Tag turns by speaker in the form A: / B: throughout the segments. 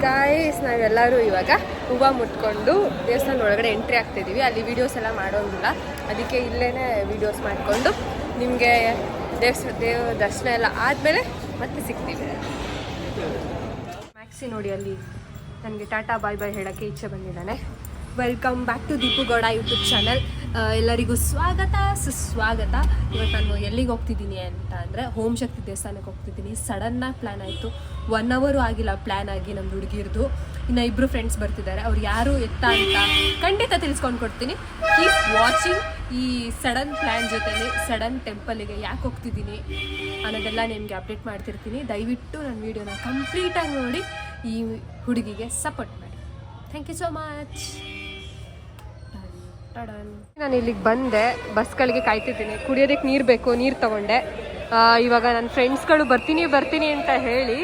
A: Guys ನಾವೆಲ್ಲರೂ ಇವಾಗ ಹೂವು ಮುಟ್ಕೊಂಡು ದೇವಸ್ಥಾನ ಒಳಗಡೆ ಎಂಟ್ರಿ ಆಗ್ತಿದ್ದೀವಿ. ಅಲ್ಲಿ ವೀಡಿಯೋಸ್ ಎಲ್ಲ ಮಾಡೋಂಗಿಲ್ಲ, ಅದಕ್ಕೆ ಇಲ್ಲೇ ವೀಡಿಯೋಸ್ ಮಾಡಿಕೊಂಡು ನಿಮಗೆ ದೇವ ದರ್ಶನ ಎಲ್ಲ ಆದಮೇಲೆ ಮತ್ತೆ ಸಿಗ್ತೀವಿ. ಮ್ಯಾಕ್ಸಿ ನೋಡಿ ಅಲ್ಲಿ ನನಗೆ ಟಾಟಾ ಬಾಯ್ ಬಾಯ್ ಹೇಳೋಕ್ಕೆ ಇಚ್ಛೆ ಬಂದಿದ್ದಾನೆ. Welcome back to Deepu Gowda YouTube channel. ಎಲ್ಲರಿಗೂ ಸ್ವಾಗತ ಸುಸ್ವಾಗತ. ಇವತ್ತು ನಾನು ಎಲ್ಲಿಗೆ ಹೋಗ್ತಿದ್ದೀನಿ ಅಂತ ಅಂದರೆ ಓಂ ಶಕ್ತಿ ದೇವಸ್ಥಾನಕ್ಕೆ ಹೋಗ್ತಿದ್ದೀನಿ. ಸಡನ್ನಾಗಿ ಪ್ಲ್ಯಾನ್ ಆಯಿತು, 1 hour ಆಗಿಲ್ಲ ಪ್ಲ್ಯಾನ್ ಆಗಿ ನಮ್ದು ಹುಡುಗಿರ್ದು. ಇನ್ನು 2 ಫ್ರೆಂಡ್ಸ್ ಬರ್ತಿದ್ದಾರೆ, ಅವ್ರು ಯಾರು ಎತ್ತ ಅಂತ ಖಂಡಿತ ತಿಳಿಸ್ಕೊಂಡು ಕೊಡ್ತೀನಿ. Keep watching. ಈ ಸಡನ್ ಪ್ಲ್ಯಾನ್ ಜೊತೆಲಿ ಸಡನ್ ಟೆಂಪಲಿಗೆ ಯಾಕೆ ಹೋಗ್ತಿದ್ದೀನಿ ಅನ್ನೋದೆಲ್ಲ ನಿಮಗೆ ಅಪ್ಡೇಟ್ ಮಾಡ್ತಿರ್ತೀನಿ. ದಯವಿಟ್ಟು ನನ್ನ ವೀಡಿಯೋನ ಕಂಪ್ಲೀಟಾಗಿ ನೋಡಿ ಈ ಹುಡುಗಿಗೆ ಸಪೋರ್ಟ್ ಮಾಡಿ. Thank you so much. ನಾನು ಇಲ್ಲಿಗೆ ಬಂದೆ, ಬಸ್ಗಳಿಗೆ ಕಾಯ್ತಿದ್ದೀನಿ. ಕುಡಿಯೋದಕ್ಕೆ ನೀರು ಬೇಕು, ನೀರು ತೊಗೊಂಡೆ. ಇವಾಗ ನನ್ನ ಫ್ರೆಂಡ್ಸ್ಗಳು ಬರ್ತೀನಿ ಅಂತ ಹೇಳಿ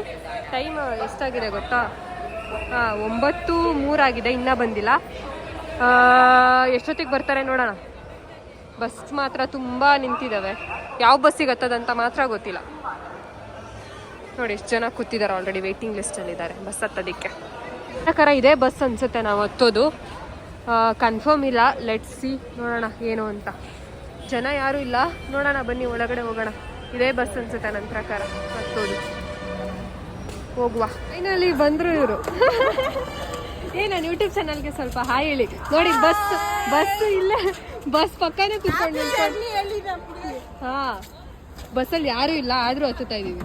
A: ಟೈಮ್ ಎಷ್ಟಾಗಿದೆ ಗೊತ್ತಾ? 9:03 ಆಗಿದೆ, ಇನ್ನೂ ಬಂದಿಲ್ಲ. ಎಷ್ಟೊತ್ತಿಗೆ ಬರ್ತಾರೆ ನೋಡೋಣ. ಬಸ್ ಮಾತ್ರ ತುಂಬ ನಿಂತಿದ್ದಾವೆ, ಯಾವ ಬಸ್ಸಿಗೆ ಹತ್ತದಂತ ಮಾತ್ರ ಗೊತ್ತಿಲ್ಲ. ನೋಡಿ ಎಷ್ಟು ಜನ ಕೂತಿದ್ದಾರೆ, ಆಲ್ರೆಡಿ ವೇಟಿಂಗ್ ಲಿಸ್ಟಲ್ಲಿದ್ದಾರೆ ಬಸ್ ಹತ್ತೋದಕ್ಕೆ. ಪ್ರಕಾರ ಇದೇ ಬಸ್ ಅನಿಸುತ್ತೆ ನಾವು ಹತ್ತೋದು, ಕನ್ಫರ್ಮ್ ಇಲ್ಲ. ಲೆಟ್ಸ್ ಸಿ, ನೋಡೋಣ ಏನು ಅಂತ. ಜನ ಯಾರೂ ಇಲ್ಲ, ನೋಡೋಣ ಬನ್ನಿ ಒಳಗಡೆ ಹೋಗೋಣ. ಇದೇ ಬಸ್ ಅನ್ಸುತ್ತೆ ನನ್ನ ಪ್ರಕಾರ ಹತ್ತೋದು. ಹೋಗುವ. ಫೈನಲಿ ಬಂದರು ಇವರು. ನಾನು ಯೂಟ್ಯೂಬ್ ಚಾನಲ್ಗೆ ಸ್ವಲ್ಪ ಹಾಯ್ ಹೇಳಿ. ನೋಡಿ ಬಸ್ ಇಲ್ಲೇ ಬಸ್ ಪಕ್ಕನೇ ಕೂತ್ಕೊಂಡು ಹಾಂ, ಬಸ್ಸಲ್ಲಿ ಯಾರೂ ಇಲ್ಲ ಆದರೂ ಹತ್ತುತ್ತಾ ಇದ್ದೀವಿ.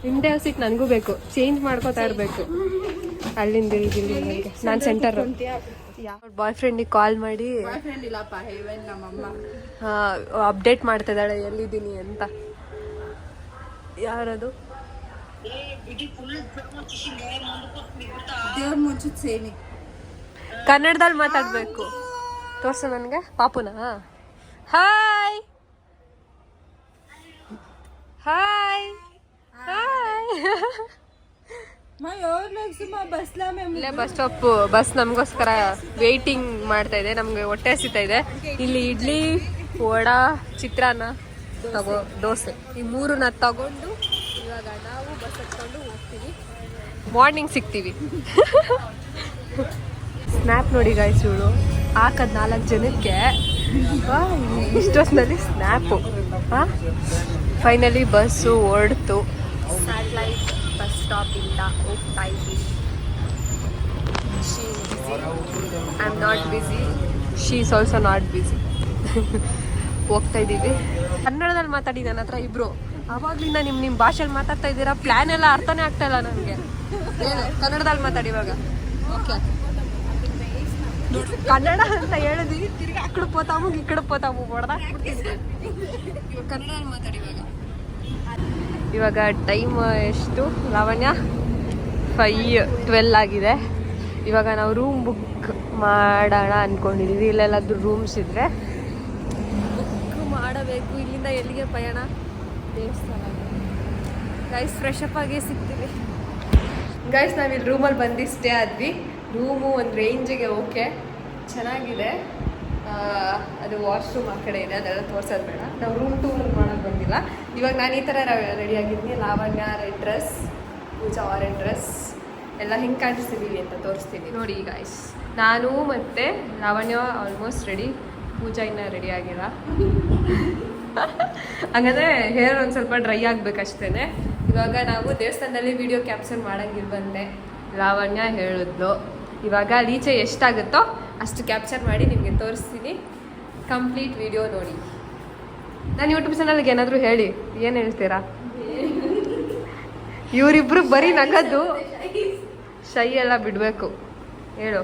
A: ವಿಂಡೋ ಸೀಟ್ ನನಗೂ ಬೇಕು, ಚೇಂಜ್ ಮಾಡ್ಕೋತಾ ಇರಬೇಕು. ಅಲ್ಲಿಂದ ಇಲ್ಲಿ ನಾನು ಸೆಂಟರ್. ಬಾಯ್ ಫ್ರೆಂಡಿಗೆ ಕಾಲ್ ಮಾಡಿ ಅಪ್ಡೇಟ್ ಮಾಡ್ತಾ ಇದ್ದಾಳೆ ಎಲ್ಲಿದ್ದೀನಿ ಅಂತ. ಯಾರದು? ಕನ್ನಡದಲ್ಲಿ ಮಾತಾಡ್ಬೇಕು. ತೋರ್ಸು ನನಗೆ. ಪಾಪುನಾ? Hi hi hi. ಇಲ್ಲೇ ಬಸ್ ಸ್ಟಾಪ್. ಬಸ್ ನಮಗೋಸ್ಕರ ವೇಟಿಂಗ್ ಮಾಡ್ತಾ ಇದೆ. ನಮಗೆ ಹೊಟ್ಟೆ ಹಸಿತಾ ಇದೆ. ಇಲ್ಲಿ ಇಡ್ಲಿ, ವಡಾ, ಚಿತ್ರಾನ್ನ, ದೋಸೆ ಈ 3ನ ತಗೊಂಡು ಇವಾಗ ನಾವು ಬಸ್ ಹತ್ಕೊಂಡು ಹೋಗ್ತೀವಿ. ಮಾರ್ನಿಂಗ್ ಸಿಗ್ತೀವಿ. ಸ್ನ್ಯಾಪ್ ನೋಡಿ ಗಾಯ್ಸ್, ಇವಳು ಹಾಕದ್ 4 ಜನಕ್ಕೆ ಇಷ್ಟೊತ್ತಿನಲ್ಲಿ ಸ್ನ್ಯಾಪು. ಫೈನಲಿ ಬಸ್ಸು ಹೊರಡ್ತು. ಸ್ಯಾಟಲೈಟ್ ಬಸ್ ಸ್ಟಾಪಿಂದ ಹೋಗ್ತಾ ಇದ್ದೀವಿ. She is busy, I am not busy, she is also not busy. ಹೋಗ್ತಾ ಇದ್ದೀವಿ. ಕನ್ನಡದಲ್ಲಿ ಮಾತಾಡಿ ನನ್ನ ಹತ್ರ ಇಬ್ರು. ಆವಾಗಲಿಂದ ನಿಮ್ಮ ಭಾಷೆಯಲ್ಲಿ ಮಾತಾಡ್ತಾ ಇದ್ದೀರಾ, ಪ್ಲ್ಯಾನ್ ಎಲ್ಲ ಅರ್ಥನೇ ಆಗ್ತಾ ಇಲ್ಲ ನನಗೆ. ಕನ್ನಡದಲ್ಲಿ ಮಾತಾಡಿ ಇವಾಗ. ಓಕೆ, ಕನ್ನಡ ಅಂತ ಹೇಳಿದ್ವಿ, ತಿರ್ಗಿ ಅಕ್ಕಡೆ ಪೋತಾಮು ಇಕ್ಕಡೆ ಪೋತಾಮು ಹೊಡೆದ. ಕನ್ನಡದಲ್ಲಿ ಮಾತಾಡಿ ಇವಾಗ ಟೈಮ್ ಎಷ್ಟು ಲಾವಣ್ಯ? 5:12 ಆಗಿದೆ. ಇವಾಗ ನಾವು ರೂಮ್ ಬುಕ್ ಮಾಡೋಣ ಅಂದ್ಕೊಂಡಿದ್ದೀವಿ. ಇಲ್ಲೆಲ್ಲಾದ್ರೂ ರೂಮ್ಸ್ ಇದ್ದರೆ ಬುಕ್ ಮಾಡಬೇಕು. ಇಲ್ಲಿಂದ ಎಲ್ಲಿಗೆ ಪಯಣ? ದೇವಸ್ಥಾನ. ಗೈಸ್ ಫ್ರೆಶ್ ಅಪ್ ಆಗಿ ಸಿಗ್ತೀವಿ. ಗೈಸ್ ನಾವಿಲ್ಲಿ ರೂಮಲ್ಲಿ ಬಂದು ಸ್ಟೇ ಆದ್ವಿ. ರೂಮು ಒಂದು ರೇಂಜಿಗೆ ಓಕೆ, ಚೆನ್ನಾಗಿದೆ. ಅದು ವಾಶ್ರೂಮ್ ಆ ಕಡೆ ಇದೆ, ಅದೆಲ್ಲ ತೋರ್ಸೋದು ಬೇಡ. ನಾವು ರೂಮ್ ಟೂರ್ ಮಾಡೋಕ್ಕೆ ಬಂದಿಲ್ಲ. ಇವಾಗ ನಾನು ಈ ಥರ ರೆಡಿಯಾಗಿದ್ದೀನಿ. ಲಾವಣ್ಯ ರೆಡ್ ಡ್ರೆಸ್, ಪೂಜಾ ಆರೆಂಜ್ ಡ್ರೆಸ್, ಎಲ್ಲ ಹಿಂಗೆ ಕಾಣಿಸ್ತಿದ್ದೀವಿ ಅಂತ ತೋರಿಸ್ತೀನಿ ನೋಡಿ ಗೈಸ್. ನಾನು ಮತ್ತು ಲಾವಣ್ಯ ಆಲ್ಮೋಸ್ಟ್ ರೆಡಿ, ಪೂಜಾ ಇನ್ನೂ ರೆಡಿ ಆಗಿಲ್ಲ. ಹಾಗಾದರೆ ಹೇರ್ ಒಂದು ಸ್ವಲ್ಪ ಡ್ರೈ ಆಗಬೇಕಷ್ಟೇ. ಇವಾಗ ನಾವು ದೇವಸ್ಥಾನದಲ್ಲಿ ವಿಡಿಯೋ ಕ್ಯಾಪ್ಚರ್ ಮಾಡೋಂಗಿಲ್ಲ ಬಂದೆ. ಲಾವಣ್ಯ ಹೇಳಿದ್ಲು ಇವಾಗ ಲೀಚೆ ಎಷ್ಟಾಗುತ್ತೋ ಅಷ್ಟು ಕ್ಯಾಪ್ಚರ್ ಮಾಡಿ ನಿಮಗೆ ತೋರಿಸ್ತೀನಿ. ಕಂಪ್ಲೀಟ್ ವಿಡಿಯೋ ನೋಡಿ. ನಾನು ಯೂಟ್ಯೂಬ್ ಚಾನಲ್ಗೆ ಏನಾದರೂ ಹೇಳಿ, ಏನು ಹೇಳ್ತೀರಾ? ಇವರಿಬ್ರು ಬರೀ ನಗದು, ಶೈ ಎಲ್ಲ ಬಿಡಬೇಕು. ಹೇಳು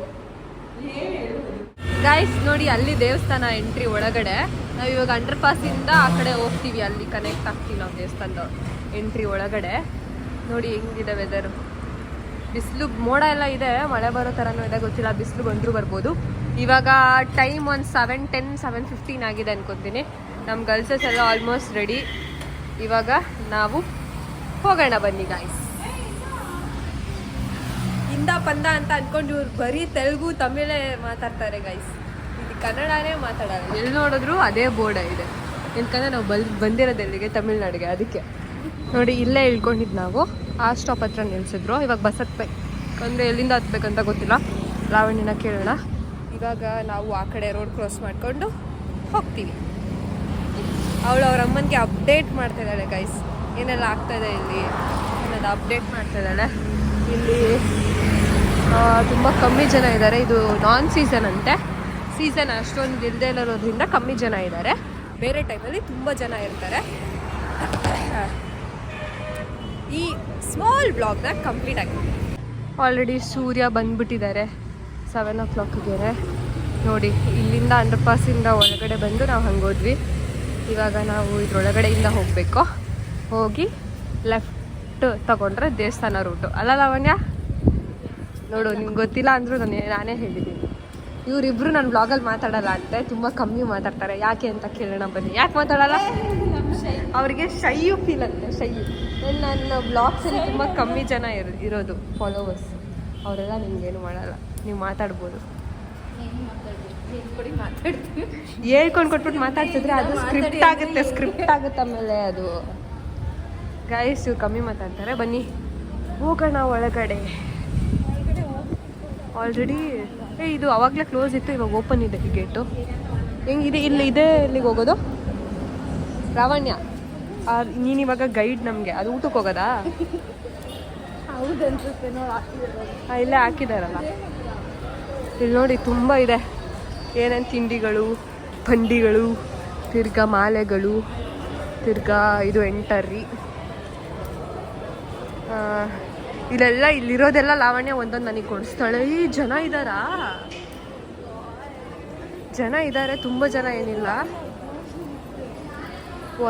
A: ಗಾಯ್ಸ್. ನೋಡಿ ಅಲ್ಲಿ ದೇವಸ್ಥಾನ ಎಂಟ್ರಿ ಒಳಗಡೆ. ನಾವು ಇವಾಗ ಅಂಡರ್ ಪಾಸಿಂದ ಆ ಕಡೆ ಹೋಗ್ತೀವಿ, ಅಲ್ಲಿ ಕನೆಕ್ಟ್ ಆಗ್ತೀವಿ ನಾವು ದೇವಸ್ಥಾನದ ಎಂಟ್ರಿ ಒಳಗಡೆ. ನೋಡಿ ಹೆಂಗಿದೆ ವೆದರು. ಬಿಸಿಲು ಮೋಡ ಎಲ್ಲ ಇದೆ, ಮಳೆ ಬರೋ ಥರನೂ ಇದೆ, ಗೊತ್ತಿಲ್ಲ. ಬಿಸಿಲು ಬಂದರೂ ಬರ್ಬೋದು. ಇವಾಗ ಟೈಮ್ ಒಂದು 7:10, 7:15 ಆಗಿದೆ ಅನ್ಕೊತೀನಿ. ನಮ್ಮ ಗರ್ಲ್ಸಸ್ ಎಲ್ಲ ಆಲ್ಮೋಸ್ಟ್ ರೆಡಿ. ಇವಾಗ ನಾವು ಹೋಗೋಣ ಬನ್ನಿ ಗಾಯ್ಸ್. ಇಂದ ಪಂದ ಅಂತ ಅಂದ್ಕೊಂಡು ಇವ್ರು ಬರೀ ತೆಲುಗು ತಮಿಳೇ ಮಾತಾಡ್ತಾರೆ ಗೈಸ್. ಇಲ್ಲಿ ಕನ್ನಡನೇ ಮಾತಾಡೋದು. ಎಲ್ಲಿ ನೋಡಿದ್ರು ಅದೇ ಬೋರ್ಡ್ ಇದೆ. ಯಾಕಂದರೆ ನಾವು ಬಂದಿರೋದು ಎಲ್ಲಿಗೆ ತಮಿಳ್ನಾಡಿಗೆ, ಅದಕ್ಕೆ ನೋಡಿ ಇಲ್ಲೇ ಇಳ್ಕೊಂಡಿದ್ದು ನಾವು. ಆ ಸ್ಟಾಪ್ ಹತ್ರ ನಿಲ್ಸಿದ್ರು. ಇವಾಗ ಬಸ್ ಹತ್ಬೇಕು ಅಂದರೆ ಎಲ್ಲಿಂದ ಹತ್ಬೇಕಂತ ಗೊತ್ತಿಲ್ಲ, ಲಾವಣ್ಯನ ಕೇಳೋಣ. ಇವಾಗ ನಾವು ಆ ಕಡೆ ರೋಡ್ ಕ್ರಾಸ್ ಮಾಡಿಕೊಂಡು ಹೋಗ್ತೀವಿ. ಅವಳು ಅವ್ರ ಅಮ್ಮನಿಗೆ ಅಪ್ಡೇಟ್ ಮಾಡ್ತಾಯಿದ್ದಾಳೆ ಗೈಸ್, ಏನೆಲ್ಲ ಆಗ್ತಾಯಿದೆ ಇಲ್ಲಿ ಅನ್ನೋದು ಅಪ್ಡೇಟ್ ಮಾಡ್ತಾಯಿದ್ದಾಳೆ. ಇಲ್ಲಿ ತುಂಬ ಕಮ್ಮಿ ಜನ ಇದ್ದಾರೆ. ಇದು ನಾನ್ ಸೀಸನ್ ಅಂತೆ. ಸೀಸನ್ ಅಷ್ಟೊಂದು ಇಲ್ಲದೆ ಇರೋದ್ರಿಂದ ಕಮ್ಮಿ ಜನ ಇದ್ದಾರೆ. ಬೇರೆ ಟೈಮಲ್ಲಿ ತುಂಬ ಜನ ಇರ್ತಾರೆ. ಈ ಸ್ಮಾಲ್ ಬ್ಲಾಗ್ನ ಕಂಪ್ಲೀಟ್ ಆಗಿದೆ. ಆಲ್ರೆಡಿ ಸೂರ್ಯ ಬಂದ್ಬಿಟ್ಟಿದ್ದಾರೆ 7 o'clockಗೆ. ನೋಡಿ ಇಲ್ಲಿಂದ ಅಂಡರ್ ಪಾಸಿಂದ ಒಳಗಡೆ ಬಂದು ನಾವು ಹಂಗೋದ್ವಿ. ಇವಾಗ ನಾವು ಇದ್ರೊಳಗಡೆಯಿಂದ ಹೋಗಬೇಕು. ಹೋಗಿ ಲೆಫ್ಟ್ ತಗೊಂಡ್ರೆ ದೇವಸ್ಥಾನ ರೂಟು ಅಲ್ಲ ಲಾವಣ್ಯ? ನೋಡು, ನಿಮ್ಗೆ ಗೊತ್ತಿಲ್ಲ ಅಂದರೂ ನಾನೇ ಹೇಳಿದ್ದೀನಿ. ಇವರಿಬ್ರು ನನ್ನ ಬ್ಲಾಗಲ್ಲಿ ಮಾತಾಡಲ್ಲ ಅಂತೆ, ತುಂಬ ಕಮ್ಮಿ ಮಾತಾಡ್ತಾರೆ. ಯಾಕೆ ಅಂತ ಕೇಳೋಣ ಬನ್ನಿ. ಯಾಕೆ ಮಾತಾಡಲ್ಲ? ಅವರಿಗೆ ಶೈಯು ಫೀಲ್ ಅಂತೆ, ಶೈಯು. ನನ್ನ ಬ್ಲಾಗ್ಸಲ್ಲಿ ತುಂಬ ಕಮ್ಮಿ ಜನ ಇರೋದು ಫಾಲೋವರ್ಸ್. ಅವರೆಲ್ಲ ನಿಮ್ಗೇನು ಮಾಡಲ್ಲ, ನೀವು ಮಾತಾಡ್ಬೋದು. ಹೇಳ್ಕೊಂಡು ಕೊಟ್ಬಿಟ್ಟು ಮಾತಾಡ್ತಿದ್ರೆ ಅದು ಸ್ಕ್ರಿಪ್ಟ್ ಆಗುತ್ತೆ ಆಮೇಲೆ ಅದು. ಗೈಸ್ ಇವ್ರು ಕಮ್ಮಿ ಮಾತಾಡ್ತಾರೆ. ಬನ್ನಿ ಹೋಗೋಣ ಒಳಗಡೆ. ಆಲ್ರೆಡಿ ಇದು ಅವಾಗಲೇ ಕ್ಲೋಸ್ ಇತ್ತು, ಇವಾಗ ಓಪನ್ ಇದೆ ಈ ಗೇಟು. ಹೆಂಗಿದೆ ಇಲ್ಲಿ ಇದೆ? ಎಲ್ಲಿಗೆ ಹೋಗೋದು ಲಾವಣ್ಯ? ನೀನಿವಾಗ ಗೈಡ್ ನಮಗೆ. ಅದು ಊಟಕ್ಕೆ ಹೋಗೋದಾ? ಹೌದನ್ಸುತ್ತೆ. ಇಲ್ಲೇ ಹಾಕಿದಾರಲ್ಲ ಇಲ್ಲಿ ನೋಡಿ, ತುಂಬ ಇದೆ. ಏನೇನು ತಿಂಡಿಗಳು, ಬಂಡಿಗಳು, ತಿರ್ಗಾ ಮಾಲೆಗಳು, ತಿರ್ಗಾ ಇದು ಎಂಟರ್ರಿ. ಇಲ್ಲೆಲ್ಲ ಇಲ್ಲಿರೋದೆಲ್ಲ ಲಾವಣ್ಯ ಒಂದೊಂದು ನನಗೆ ಕೊಡಿಸ್ತಾಳೆ. ಈ ಜನ ಇದ್ದಾರಾ? ಜನ ಇದ್ದಾರೆ, ತುಂಬ ಜನ ಏನಿಲ್ಲ.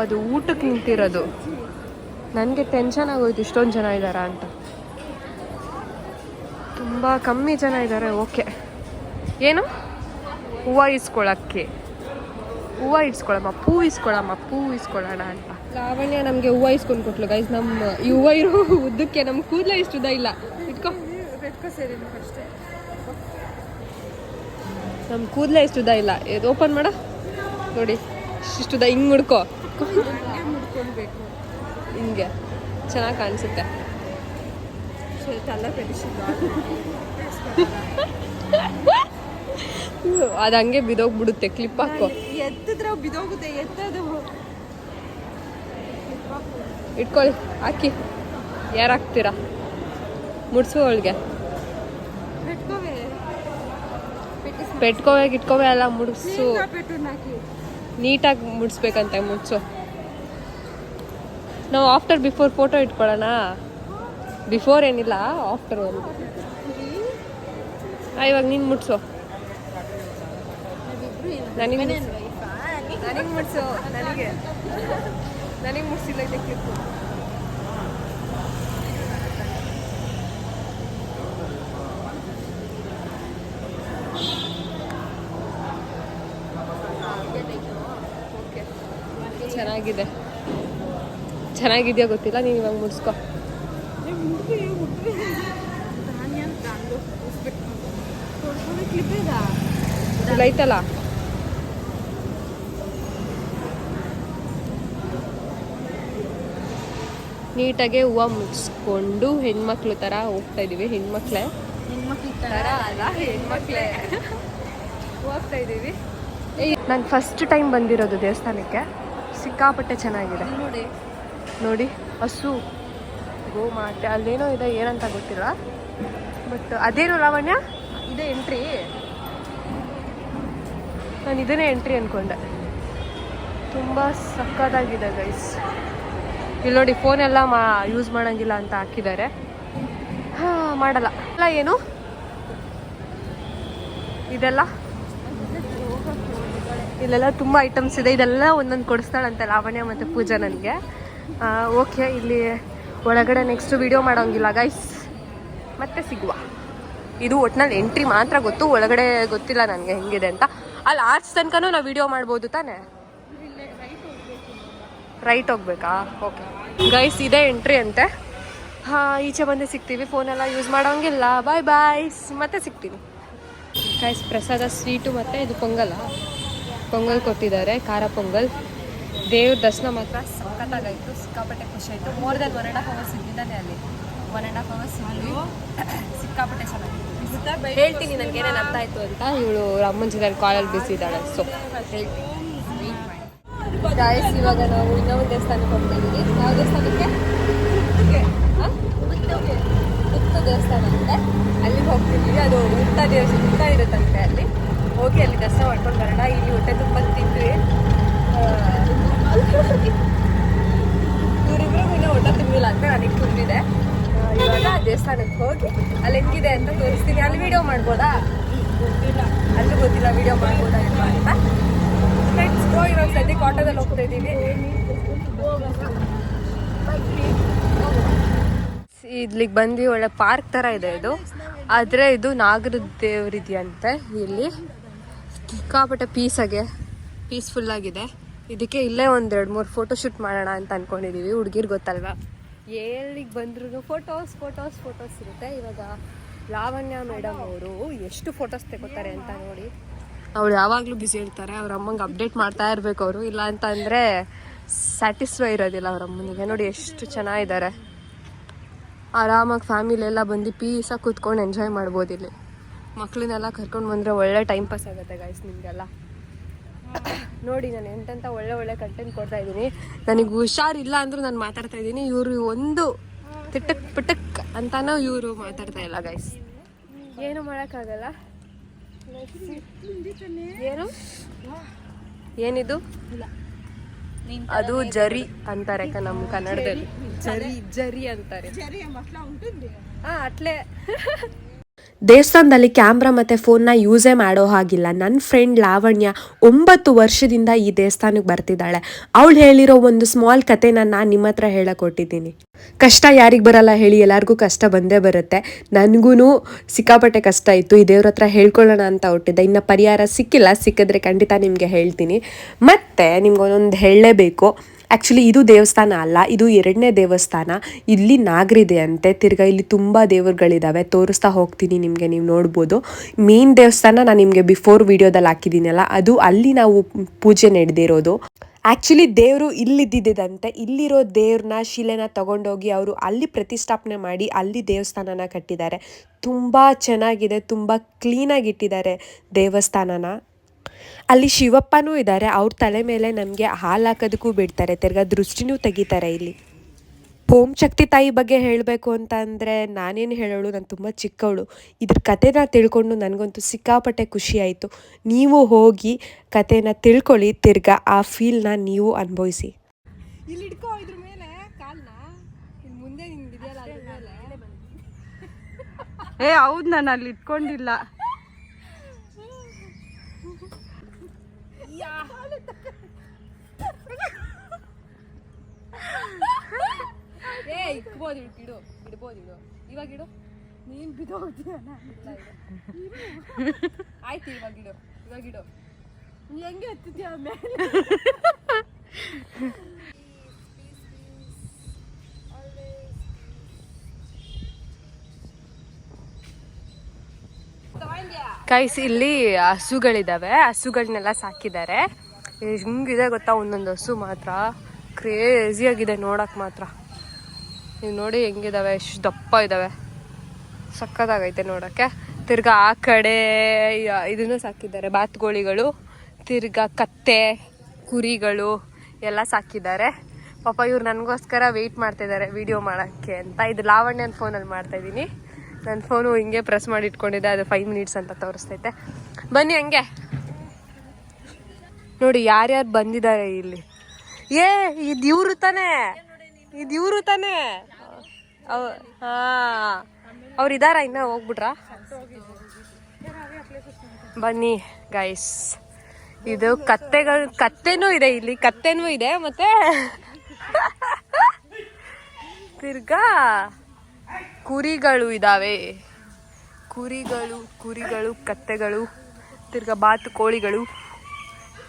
A: ಅದು ಊಟಕ್ಕೆ ನಿಂತಿರೋದು. ನನಗೆ ಟೆನ್ಷನ್ ಆಗೋಯ್ತು ಇಷ್ಟೊಂದು ಜನ ಇದ್ದಾರಾ ಅಂತ. ತುಂಬ ಕಮ್ಮಿ ಜನ ಇದ್ದಾರೆ. ಓಕೆ, ಏನು ಹೂವು ಇಸ್ಕೊಳ್ಳೋಕ್ಕೆ? ಹೂವು ಇಸ್ಕೊಳ್ಳಮ್ಮ, ಪೂ ಇಸ್ಕೊಳ್ಳೋಣ ಅಂತ ಲಾವಣ್ಯ ನಮಗೆ ಹೂವು ಇಸ್ಕೊಂಡು ಕೊಟ್ಲು ಗೈಸ್. ನಮ್ಮ ಈ ಹೂವು ಇರೋ ಉದ್ದಕ್ಕೆ ನಮ್ಮ ಕೂದಲೇ ಇಷ್ಟು ಉದ್ದ ಇಲ್ಲ. ಇಟ್ಕೋ ಸೇರಿ ಅಷ್ಟೇ. ನಮ್ಮ ಕೂದಲೇ ಇಷ್ಟು ಉದ್ದ ಇಲ್ಲ. ಇದು ಓಪನ್ ಮಾಡ ನೋಡಿ, ಇಷ್ಟು ಉದ್ದ. ಹಿಂಗೆ ಮುಡ್ಕೋ, ಮುಡ್ಕೊಳ್ಬೇಕು. ಹಿಂಗೆ ಚೆನ್ನಾಗಿ ಕಾಣಿಸುತ್ತೆ. ಅದು ಹಂಗೆ ಬಿದೋಗ್ಬಿಡುತ್ತೆ. ಕ್ಲಿಪ್ ಹಾಕೋ. ಎತ್ತಿದ್ರೆ ಬಿದೋಗುತ್ತೆ. ಎತ್ತದು ಇಟ್ಕೊಳ್ಳಿ, ಹಾಕಿ. ಯಾರು ಹಾಕ್ತೀರಾ? ಮುಡ್ಸು ಅವಳಿಗೆ. ಇಟ್ಕೋವೆ ಅಲ್ಲ, ಮುಡ್ಸು. ನೀಟಾಗಿ ಮುಡ್ಸ್ಬೇಕಂತೆ, ಮುಡ್ಸು. ನಾವು ಆಫ್ಟರ್ ಬಿಫೋರ್ ಫೋಟೋ ಇಟ್ಕೊಳ್ಳೋಣ. ಬಿಫೋರ್ ಏನಿಲ್ಲ, ಆಫ್ಟರ್ ಒಂದು. ಇವಾಗ ನೀನು ಮುಡ್ಸು. ನನಗೆ ಮುಡ್ಸು. ನನಗೆ ಮುಡ್ಸಿಲ್ಲ. ಇದಕ್ಕಿತ್ತು ಚೆನ್ನಾಗಿದೆಯಾ ಗೊತ್ತಿಲ್ಲ. ನೀನು ಇವಾಗ ಮುಡ್ಸ್ಕೊ. ಐತಲ್ಲ ನೀಟಾಗೆ ಹೂವು ಮುಗಿಸ್ಕೊಂಡು ಹೆಣ್ಮಕ್ಳು ಥರ ಹೋಗ್ತಾ ಇದೀವಿ. ಹೆಣ್ಮಕ್ಳು ಥರ ಅಲ್ಲ, ಹೆಣ್ಮಕ್ಳೇ ಹೋಗ್ತಾ ಇದ್ದೀವಿ. ನಾನು ಫಸ್ಟ್ ಟೈಮ್ ಬಂದಿರೋದು ದೇವಸ್ಥಾನಕ್ಕೆ. ಸಿಕ್ಕಾಪಟ್ಟೆ ಚೆನ್ನಾಗಿದೆ ನೋಡಿ. ಹಸು ಗೋಮಾತೆ ಅಲ್ಲೇನೋ ಇದೆ, ಏನಂತ ಗೊತ್ತಿಲ್ಲ. ಬಟ್ ಅದೇನು ಲಾವಣ್ಯ? ಇದೇ ಎಂಟ್ರಿ? ನಾನು ಇದನ್ನೇ ಎಂಟ್ರಿ ಅಂದ್ಕೊಂಡೆ. ತುಂಬ ಸಕ್ಕತ್ತಾಗಿದೆ ಗೈಸ್. ಇಲ್ಲಿ ನೋಡಿ, ಫೋನೆಲ್ಲ ಯೂಸ್ ಮಾಡೋಂಗಿಲ್ಲ ಅಂತ ಹಾಕಿದ್ದಾರೆ. ಮಾಡಲ್ಲ ಅಲ್ಲ. ಏನು ಇದೆಲ್ಲ? ಇಲ್ಲೆಲ್ಲ ತುಂಬ ಐಟಮ್ಸ್ ಇದೆ. ಇದೆಲ್ಲ ಒಂದೊಂದು ಕೊಡಿಸ್ತಾಳಂತೆ ಲಾವಣ್ಯ ಮತ್ತು ಪೂಜಾ ನನಗೆ. ಓಕೆ, ಇಲ್ಲಿ ಒಳಗಡೆ ನೆಕ್ಸ್ಟ್ ವಿಡಿಯೋ ಮಾಡೋಂಗಿಲ್ಲ ಗೈಸ್. ಮತ್ತೆ ಸಿಗುವ. ಇದು ಒಟ್ಟಿನಲ್ಲಿ ಎಂಟ್ರಿ ಮಾತ್ರ ಗೊತ್ತು, ಒಳಗಡೆ ಗೊತ್ತಿಲ್ಲ ನನಗೆ ಹೆಂಗಿದೆ ಅಂತ. ಅಲ್ಲಿ ಆರ್ಚ್ ತನಕನೂ ನಾವು ವಿಡಿಯೋ ಮಾಡ್ಬೋದು ತಾನೇ? ರೈಟ್ ಹೋಗ್ಬೇಕಾ? ಓಕೆ ಗೈಸ್, ಇದೇ ಎಂಟ್ರಿ ಅಂತೆ. ಈಚೆ ಬಂದು ಸಿಗ್ತೀವಿ. ಫೋನೆಲ್ಲ ಯೂಸ್ ಮಾಡೋಂಗಿಲ್ಲ. ಬಾಯ್ ಬಾಯ್, ಮತ್ತೆ ಸಿಗ್ತೀನಿ ಗೈಸ್. ಪ್ರಸಾದ ಸ್ವೀಟು ಮತ್ತು ಇದು ಪೊಂಗಲ್ ಕೊಟ್ಟಿದ್ದಾರೆ, ಖಾರ ಪೊಂಗಲ್. ದೇವ್ರ ದರ್ಶನ ಮಾತ್ರ ಸಖತ್ತಾಗಾಯಿತು, ಸಿಕ್ಕಾಪಟ್ಟೆ ಖುಷಿ ಆಯಿತು. ಮೋರ್ ದೆನ್ 1.5 hours ಇದ್ದಿದ್ದಾನೆ ಅಲ್ಲಿ. 1.5 hours ಇದ್ವಿ, ಸಿಕ್ಕಾಪಟ್ಟೆ ಚೆನ್ನಾಗಿತ್ತು. ಹೇಳ್ತೀನಿ ನನಗೆ ಏನೇನು ಅರ್ಥ ಆಯಿತು ಅಂತ. ಇವಳು ಅಮ್ಮನ ಜೊತೆ ಕಾಲಲ್ಲಿ ಬಿಸಿ ಇದ್ದಾಳೆ, ಸೊ ಹೇಳ್ತೀನಿ. ಗಾಯ್ಸ್, ಇವಾಗ ನಾವು ಇನ್ನೊಂದು ದೇವಸ್ಥಾನಕ್ಕೆ ಹೋಗ್ತಾ ಇದ್ದೀವಿ. ಯಾವ ದೇವಸ್ಥಾನಕ್ಕೆ? ಮುತ್ತು ದೇವಸ್ಥಾನ ಅಂತೆ, ಅಲ್ಲಿಗೆ ಹೋಗ್ತಿದ್ವಿ. ಅದು ಊಟ ಇರುತ್ತಂತೆ, ಅಲ್ಲಿ ಹೋಗಿ ಅಲ್ಲಿ ದರ್ಶನ ಮಾಡ್ಕೊಂಡು ಬರೋಣ. ಇಲ್ಲಿ ಹೊಟ್ಟೆ ತುಂಬ ತಿಂದ್ವಿ. ಇವರಿಬ್ರು ಇನ್ನೂ ಊಟ ತಿನ್ನಿಲ್ಲ ಅಂತ ನನಗೆ ತುಂಬಿದೆ. ಇವಾಗ ದೇವಸ್ಥಾನಕ್ಕೆ ಹೋಗಿ ಅಲ್ಲಿ ಹೆಂಗಿದೆ ಅಂತ ತೋರಿಸ್ತೀನಿ. ಅಲ್ಲಿ ವಿಡಿಯೋ ಮಾಡ್ಬೋದಾ? ಅಲ್ಲೂ ಗೊತ್ತಿಲ್ಲ ವಿಡಿಯೋ ಮಾಡ್ಬೋದಾ ಇಲ್ಲ ಅಂತ. Let's go. ಇವಾಗ ಸದ್ಯಕ್ಕೆ ಆಟೋದಲ್ಲಿ ಹೋಗ್ತಾ ಇದ್ದೀವಿ. ಇಲ್ಲಿಗೆ ಬಂದ್ವಿ. ಒಳ್ಳೆ ಪಾರ್ಕ್ ಥರ ಇದೆ ಇದು. ಆದರೆ ಇದು ನಾಗರ ದೇವರಿದೆಯಂತೆ. ಇಲ್ಲಿ ಸಿಕ್ಕಾಪಟ್ಟೆ ಪೀಸ್ಫುಲ್ಲಾಗಿದೆ. ಇದಕ್ಕೆ ಇಲ್ಲೇ 1-2-3 ಫೋಟೋ ಶೂಟ್ ಮಾಡೋಣ ಅಂತ ಅಂದ್ಕೊಂಡಿದ್ದೀವಿ. ಹುಡುಗಿರ್ ಗೊತ್ತಲ್ವಾ, ಎಲ್ಲಿಗೆ ಬಂದ್ರೂ ಫೋಟೋಸ್ ಇರುತ್ತೆ. ಇವಾಗ ಲಾವಣ್ಯ ಮೇಡಮ್ ಅವರು ಎಷ್ಟು ಫೋಟೋಸ್ ತೆಗೋತಾರೆ ಅಂತ ನೋಡಿ. ಅವಳು ಯಾವಾಗಲೂ ಬ್ಯುಸಿ ಇರ್ತಾರೆ. ಅವ್ರ ಅಮ್ಮಂಗೆ ಅಪ್ಡೇಟ್ ಮಾಡ್ತಾ ಇರಬೇಕು ಅವರು, ಇಲ್ಲ ಅಂತ ಅಂದರೆ ಸ್ಯಾಟಿಸ್ಫೈ ಇರೋದಿಲ್ಲ ಅವ್ರ ಅಮ್ಮನಿಗೆ. ನೋಡಿ ಎಷ್ಟು ಚೆನ್ನಾಗಿದ್ದಾರೆ. ಆರಾಮಾಗಿ ಫ್ಯಾಮಿಲಿ ಎಲ್ಲ ಬಂದು ಪೀಸಾಗಿ ಕೂತ್ಕೊಂಡು ಎಂಜಾಯ್ ಮಾಡ್ಬೋದು. ಇಲ್ಲಿ ಮಕ್ಕಳನ್ನೆಲ್ಲ ಕರ್ಕೊಂಡು ಬಂದರೆ ಒಳ್ಳೆ ಟೈಮ್ ಪಾಸ್ ಆಗುತ್ತೆ ಗಾಯ್ಸ್ ನಿಮಗೆಲ್ಲ. ನೋಡಿ, ನಾನು ಎಂತೆಂಥ ಒಳ್ಳೆ ಕಂಟೆಂಟ್ ಕೊಡ್ತಾ ಇದ್ದೀನಿ. ನನಗೆ ಹುಷಾರಿಲ್ಲ ಅಂದರೂ ನಾನು ಮಾತಾಡ್ತಾ ಇದ್ದೀನಿ. ಇವರು ಒಂದು ಪಿಟಕ್ ಅಂತಾನೂ ಇವರು ಮಾತಾಡ್ತಾ ಇಲ್ಲ ಗಾಯ್ಸ್. ಏನು ಮಾಡೋಕ್ಕಾಗಲ್ಲ. ಏನಿದು? ಅದು ಜರಿ ಅಂತಾರೆ ನಮ್ಮ ಕನ್ನಡದಲ್ಲಿ. ಜರಿ ಅಂತಾರೆ. ಅಟ್ಲೇ
B: ದೇವಸ್ಥಾನದಲ್ಲಿ ಕ್ಯಾಮ್ರಾ ಮತ್ತು ಫೋನ್ನ ಯೂಸೇ ಮಾಡೋ ಹಾಗಿಲ್ಲ. ನನ್ನ ಫ್ರೆಂಡ್ ಲಾವಣ್ಯ 9 ವರ್ಷದಿಂದ ಈ ದೇವಸ್ಥಾನಕ್ಕೆ ಬರ್ತಿದ್ದಾಳೆ. ಅವಳು ಹೇಳಿರೋ ಒಂದು ಸ್ಮಾಲ್ ಕತೆನ ನಾನು ನಿಮ್ಮ ಹತ್ರ ಹೇಳಕೊಟ್ಟಿದ್ದೀನಿ. ಕಷ್ಟ ಯಾರಿಗೆ ಬರಲ್ಲ ಹೇಳಿ, ಎಲ್ಲರಿಗೂ ಕಷ್ಟ ಬಂದೇ ಬರುತ್ತೆ. ನನಗೂ ಸಿಕ್ಕಾಪಟ್ಟೆ ಕಷ್ಟ ಇತ್ತು. ಈ ದೇವ್ರ ಹತ್ರ ಹೇಳ್ಕೊಳ್ಳೋಣ ಅಂತ ಹೊಟ್ಟಿದ್ದೆ. ಇನ್ನು ಪರಿಹಾರ ಸಿಕ್ಕಿಲ್ಲ. ಸಿಕ್ಕಿದ್ರೆ ಖಂಡಿತ ನಿಮಗೆ ಹೇಳ್ತೀನಿ. ಮತ್ತು ನಿಮ್ಗೊಂದೊಂದು ಹೇಳಲೇಬೇಕು. ಆ್ಯಕ್ಚುಲಿ ಇದು ದೇವಸ್ಥಾನ ಅಲ್ಲ, ಇದು 2ನೇ ದೇವಸ್ಥಾನ. ಇಲ್ಲಿ ನಾಗರಿದೆ ಅಂತೆ. ತಿರ್ಗಾ ಇಲ್ಲಿ ತುಂಬ ದೇವರುಗಳಿದ್ದಾವೆ. ತೋರಿಸ್ತಾ ಹೋಗ್ತೀನಿ ನಿಮಗೆ, ನೀವು ನೋಡ್ಬೋದು. ಮೇನ್ ದೇವಸ್ಥಾನ ನಾನು ನಿಮಗೆ ಬಿಫೋರ್ ವಿಡಿಯೋದಲ್ಲಿ ಹಾಕಿದ್ದೀನಲ್ಲ, ಅದು ಅಲ್ಲಿ ನಾವು ಪೂಜೆ ನಡೆದಿರೋದು. ಆ್ಯಕ್ಚುಲಿ ದೇವರು ಇಲ್ಲಿದ್ದಿದ್ದಂತೆ. ಇಲ್ಲಿರೋ ದೇವ್ರನ್ನ ಶಿಲೆನ ತಗೊಂಡೋಗಿ ಅವರು ಅಲ್ಲಿ ಪ್ರತಿಷ್ಠಾಪನೆ ಮಾಡಿ ಅಲ್ಲಿ ದೇವಸ್ಥಾನನ ಕಟ್ಟಿದ್ದಾರೆ. ತುಂಬ ಚೆನ್ನಾಗಿದೆ, ತುಂಬ ಕ್ಲೀನಾಗಿಟ್ಟಿದ್ದಾರೆ ದೇವಸ್ಥಾನನ. ಅಲ್ಲಿ ಶಿವಪ್ಪನೂ ಇದ್ದಾರೆ. ಅವ್ರ ತಲೆ ಮೇಲೆ ನಮಗೆ ಹಾಲು ಹಾಕೋದಕ್ಕೂ ಬಿಡ್ತಾರೆ. ತಿರ್ಗಾ ದೃಷ್ಟಿನೂ ತೆಗಿತಾರೆ ಇಲ್ಲಿ. ಓಂ ಶಕ್ತಿ ತಾಯಿ ಬಗ್ಗೆ ಹೇಳಬೇಕು ಅಂತ ಅಂದರೆ ನಾನೇನು ಹೇಳೋಳು, ನಾನು ತುಂಬ ಚಿಕ್ಕವಳು. ಇದ್ರ ಕಥೆನ ತಿಳ್ಕೊಂಡು ನನಗಂತೂ ಸಿಕ್ಕಾಪಟ್ಟೆ ಖುಷಿ ಆಯಿತು. ನೀವು ಹೋಗಿ ಕಥೆನ ತಿಳ್ಕೊಳ್ಳಿ, ತಿರ್ಗಾ ಆ ಫೀಲ್ನ ನೀವು ಅನುಭವಿಸಿ.
A: ಇಲ್ಲಿ ಇಟ್ಕೋ, ಇದ್ರ ಮೇಲೆ ಕಾಲ್ನ ಇಲ್ಲಿ ಮುಂದೆ ನಿಂಗಿದೆಯಲ್ಲ ಅದ್ರ ಮೇಲೆ.
C: ಹೌದು, ನಾನು ಅಲ್ಲಿ ಇಟ್ಕೊಂಡಿಲ್ಲ.
A: ಇಡ್ಬೋದು. ಇವಾಗ ಇಡು. ನೀನ್ ಬಿದ್ದೋಗ್ತೀಯ. ಆಯ್ತು, ಇವಾಗಿಡು. ಹೆಂಗೆ ಹತ್ತಿದ್ಯಾ ಮೇಲೆ? ಗೈಸ್, ಇಲ್ಲಿ ಹಸುಗಳಿದ್ದಾವೆ. ಹಸುಗಳನ್ನೆಲ್ಲ ಸಾಕಿದ್ದಾರೆ. ಹಿಂಗಿದೆ ಗೊತ್ತಾ, ಒಂದೊಂದು ಹಸು ಮಾತ್ರ ಕ್ರೇಜಿಯಾಗಿದೆ ನೋಡಕ್ಕೆ ಮಾತ್ರ. ನೀವು ನೋಡಿ ಹೆಂಗಿದಾವೆ, ಎಷ್ಟು ದಪ್ಪ ಇದ್ದಾವೆ. ಸಕ್ಕತ್ತಾಗೈತೆ ನೋಡೋಕ್ಕೆ. ತಿರ್ಗಾ ಆ ಕಡೆ ಇದನ್ನು ಸಾಕಿದ್ದಾರೆ, ಬಾತುಕೋಳಿಗಳು. ತಿರ್ಗಾ ಕತ್ತೆ, ಕುರಿಗಳು ಎಲ್ಲ ಸಾಕಿದ್ದಾರೆ. ಪಾಪ ಇವ್ರು ನನಗೋಸ್ಕರ ವೆಯ್ಟ್ ಮಾಡ್ತಿದ್ದಾರೆ ವಿಡಿಯೋ ಮಾಡೋಕ್ಕೆ ಅಂತ. ಇದು ಲಾವಣ್ಯನ ಫೋನಲ್ಲಿ ಮಾಡ್ತಾಯಿದ್ದೀನಿ. ನನ್ನ ಫೋನು ಹಿಂಗೆ ಪ್ರೆಸ್ ಮಾಡಿ ಇಟ್ಕೊಂಡಿದ್ದೆ, ಅದು 5 minutes ಅಂತ ತೋರಿಸ್ತೈತೆ. ಬನ್ನಿ ಹಂಗೆ ನೋಡಿ ಯಾರ್ಯಾರು ಬಂದಿದ್ದಾರೆ ಇಲ್ಲಿ. ಇದು ಇವರು ತಾನೇ, ಹಾಂ, ಅವ್ರು ಇದ್ದಾರ? ಇನ್ನೂ ಹೋಗ್ಬಿಟ್ರಾ? ಬನ್ನಿ ಗೈಸ್, ಇದು ಕತ್ತೆನೂ ಇದೆ ಇಲ್ಲಿ. ಕತ್ತೆನೂ ಇದೆ, ಮತ್ತೆ ತಿರ್ಗಾ ಕುರಿಗಳು ಇದ್ದಾವೆ. ಕುರಿಗಳು, ಕತ್ತೆಗಳು, ತಿರ್ಗಾ ಬಾತುಕೋಳಿಗಳು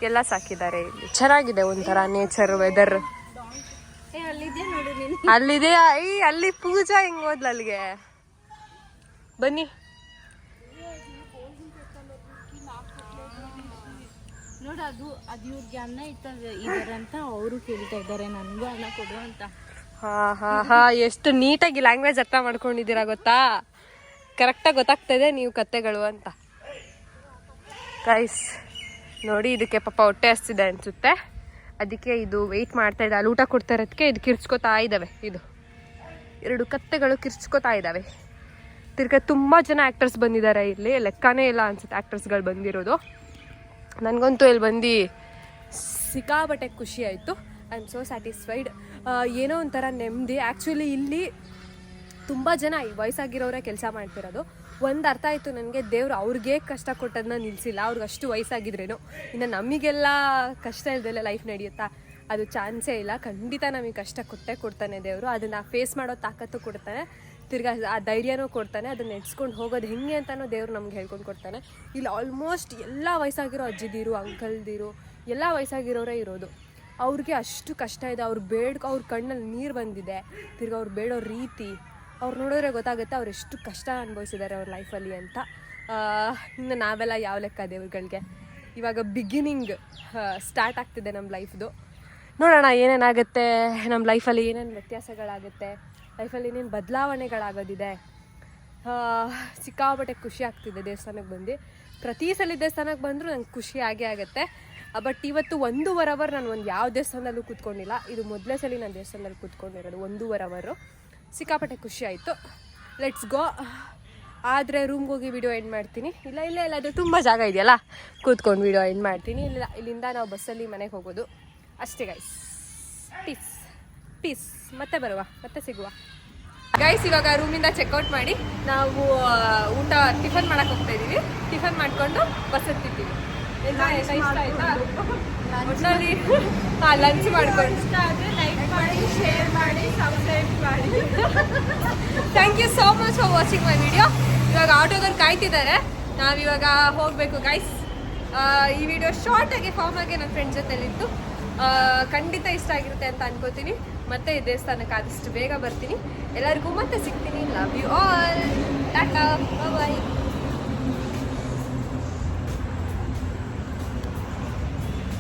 A: ಎಲ್ಲ ಸಾಕಿದ್ದಾರೆ ಇಲ್ಲಿ. ಚೆನ್ನಾಗಿದೆ ಒಂಥರ ನೇಚರ್, ವೆದರ್. ಅಲ್ಲಿದೆ, ಅಲ್ಲಿ ಪೂಜಾ ಹೆಂಗ್ ಹೋದ್ಲ ಅಲ್ಲಿಗೆ. ಬನ್ನಿ
C: ನೋಡು ಅದು ಇವ್ರಿಗೆ ಅನ್ನ ಇದ್ದಾರೆ ಅಂತ ಅವರು ಕೇಳ್ತಾ ಇದ್ದಾರೆ ನನಗೂ ಅನ್ನ ಕೊಡು ಅಂತ.
A: ಹಾ ಎಷ್ಟು ನೀಟಾಗಿ ಲ್ಯಾಂಗ್ವೇಜ್ ಅರ್ಥ ಮಾಡ್ಕೊಂಡಿದ್ದೀರಾ ಗೊತ್ತಾ. ಕರೆಕ್ಟಾಗಿ ಗೊತ್ತಾಗ್ತಾ ಇದೆ ನೀವು ಕತೆಗಳು ಅಂತ. ಗೈಸ್ ನೋಡಿ, ಇದಕ್ಕೆ ಪಾಪ ಹೊಟ್ಟೆ ಹಸ್ತಿದೆ ಅನ್ಸುತ್ತೆ, ಅದಕ್ಕೆ ಇದು ವೆಯ್ಟ್ ಮಾಡ್ತಾ ಇದೆ. ಅಲ್ಲಿ ಊಟ ಕೊಡ್ತಾ ಇರೋದಕ್ಕೆ ಇದು ಕಿರ್ಚ್ಕೋತಾ ಇದ್ದಾವೆ. ಇದು 2 ಕತ್ತೆಗಳು ಕಿರ್ಚ್ಕೋತಾ ಇದ್ದಾವೆ. ತಿರ್ಗಾ ತುಂಬ ಜನ ಆ್ಯಕ್ಟರ್ಸ್ ಬಂದಿದ್ದಾರೆ ಇಲ್ಲಿ, ಲೆಕ್ಕನೇ ಇಲ್ಲ ಅನ್ಸುತ್ತೆ ಆ್ಯಕ್ಟರ್ಸ್ಗಳು ಬಂದಿರೋದು. ನನಗಂತೂ ಇಲ್ಲಿ ಬಂದು ಸಿಕ್ಕಾಪಟ್ಟೆ ಖುಷಿ ಆಯಿತು. I am so satisfied. ಏನೋ ಒಂಥರ ನೆಮ್ಮದಿ. ಆ್ಯಕ್ಚುಲಿ ಇಲ್ಲಿ ತುಂಬ ಜನ ವಯಸ್ಸಾಗಿರೋರೇ ಕೆಲಸ ಮಾಡ್ತಿರೋದು. ಒಂದು ಅರ್ಥ ಆಯಿತು ನನಗೆ, ದೇವ್ರು ಅವ್ರಿಗೆ ಕಷ್ಟ ಕೊಟ್ಟದನ್ನ ನಿಲ್ಲಿಸಿಲ್ಲ. ಅವ್ರಿಗೆ ಅಷ್ಟು ವಯಸ್ಸಾಗಿದ್ರೇನು. ಇನ್ನು ನಮಗೆಲ್ಲ ಕಷ್ಟ ಇಲ್ದೆಲ್ಲ ಲೈಫ್ ನಡೆಯುತ್ತಾ? ಅದು ಚಾನ್ಸೇ ಇಲ್ಲ. ಖಂಡಿತ ನಮಗೆ ಕಷ್ಟ ಕೊಟ್ಟೇ ಕೊಡ್ತಾನೆ ದೇವರು. ಅದನ್ನು ಫೇಸ್ ಮಾಡೋ ತಾಕತ್ತು ಕೊಡ್ತಾನೆ, ತಿರ್ಗಾ ಆ ಧೈರ್ಯನೂ ಕೊಡ್ತಾನೆ. ಅದನ್ನ ನೆಡ್ಸ್ಕೊಂಡು ಹೋಗೋದು ಹೆಂಗೆ ಅಂತಲೂ ದೇವ್ರು ನಮ್ಗೆ ಹೇಳ್ಕೊಂಡು ಕೊಡ್ತಾನೆ. ಇಲ್ಲಿ ಆಲ್ಮೋಸ್ಟ್ ಎಲ್ಲ ವಯಸ್ಸಾಗಿರೋ ಅಜ್ಜಿದಿರು, ಅಂಕಲ್ದಿರು ಎಲ್ಲ ವಯಸ್ಸಾಗಿರೋರೇ ಇರೋದು. ಅವ್ರಿಗೆ ಅಷ್ಟು ಕಷ್ಟ ಇದೆ. ಅವ್ರು ಅವ್ರ ಕಣ್ಣಲ್ಲಿ ನೀರು ಬಂದಿದೆ. ತಿರ್ಗಿ ಅವ್ರು ಬೇಡೋ ರೀತಿ ಅವ್ರು ನೋಡಿದ್ರೆ ಗೊತ್ತಾಗುತ್ತೆ ಅವ್ರು ಎಷ್ಟು ಕಷ್ಟ ಅನುಭವಿಸಿದ್ದಾರೆ ಅವ್ರ ಲೈಫಲ್ಲಿ ಅಂತ. ಇನ್ನು ನಾವೆಲ್ಲ ಯಾವ ಲೆಕ್ಕ ದೇವ್ರುಗಳಿಗೆ. ಇವಾಗ ಬಿಗಿನಿಂಗ್ ಸ್ಟಾರ್ಟ್ ಆಗ್ತಿದೆ ನಮ್ಮ ಲೈಫ್ದು. ನೋಡೋಣ ಏನೇನಾಗುತ್ತೆ ನಮ್ಮ ಲೈಫಲ್ಲಿ, ಏನೇನು ವ್ಯತ್ಯಾಸಗಳಾಗುತ್ತೆ, ಲೈಫಲ್ಲಿ ಏನೇನು ಬದಲಾವಣೆಗಳಾಗೋದಿದೆ. ಸಿಕ್ಕಾಪಟ್ಟೆ ಖುಷಿ ಆಗ್ತಿದೆ ದೇವಸ್ಥಾನಕ್ಕೆ ಬಂದು. ಪ್ರತಿ ಸಲ ದೇವಸ್ಥಾನಕ್ಕೆ ಬಂದರೂ ನಂಗೆ ಖುಷಿ ಆಗೇ ಆಗುತ್ತೆ. ಬಟ್ ಇವತ್ತು 1.5 ಅವರ್ ನಾನು ಯಾವ ದೇವಸ್ಥಾನದಲ್ಲೂ ಕೂತ್ಕೊಂಡಿಲ್ಲ. ಇದು ಮೊದಲೇ ಸಲ ನಾನು ದೇವಸ್ಥಾನದಲ್ಲಿ ಕೂತ್ಕೊಂಡಿರೋದು 1.5 ಅವರು. ಸಿಕ್ಕಾಪಟ್ಟೆ ಖುಷಿ ಆಯಿತು. Let's go. ಆದರೆ ರೂಮ್ಗೆ ಹೋಗಿ ವಿಡಿಯೋ ಎಂಡ್ ಮಾಡ್ತೀನಿ. ಇಲ್ಲ ಅದು ತುಂಬ ಜಾಗ ಇದೆಯಲ್ಲ, ಕೂತ್ಕೊಂಡು ವಿಡಿಯೋ ಎಂಡ್ ಮಾಡ್ತೀನಿ. ಇಲ್ಲಿಂದ ನಾವು ಬಸ್ಸಲ್ಲಿ ಮನೆಗೆ ಹೋಗೋದು ಅಷ್ಟೇ ಗೈಸ್. ಪೀಸ್ ಮತ್ತೆ ಸಿಗುವ ಗೈಸ್. ಇವಾಗ ರೂಮಿಂದ ಚೆಕ್ಔಟ್ ಮಾಡಿ ನಾವು ಟಿಫನ್ ಮಾಡಕ್ಕೆ ಹೋಗ್ತಾ ಇದ್ದೀವಿ. ಟಿಫನ್ ಮಾಡಿಕೊಂಡು ಬಸ್ ಹತ್ತಿದ್ದೀವಿ. ಇಷ್ಟ ಆಯ್ತಾ? ಒಟ್ಟಿನಲ್ಲಿ ಲಂಚ್ ಮಾಡ್ಕೊಂಡು
C: ಲೈಕ್ ಮಾಡಿ, ಶೇರ್ ಮಾಡಿ, ಸಬ್ಸ್ಕ್ರೈಬ್ ಮಾಡಿ.
A: Thank you so much for watching my video. ಇವಾಗ ಆಟೋದವ್ರು ಕಾಯ್ತಿದ್ದಾರೆ, ನಾವಿವಾಗ ಹೋಗಬೇಕು ಗೈಸ್. ಈ ವಿಡಿಯೋ ಶಾರ್ಟಾಗಿ ಫಾರ್ಮಾಗಿ ನನ್ನ ಫ್ರೆಂಡ್ ಜೊತೆಲಿತ್ತು. ಖಂಡಿತ ಇಷ್ಟ ಆಗಿರುತ್ತೆ ಅಂತ ಅನ್ಕೋತೀನಿ. ಮತ್ತೆ ಈ ದೇವಸ್ಥಾನಕ್ಕೆ ಆದಷ್ಟು ಬೇಗ ಬರ್ತೀನಿ. ಎಲ್ಲರಿಗೂ ಮತ್ತೆ ಸಿಗ್ತೀನಿ. Love you all. ಟಾಟಾ.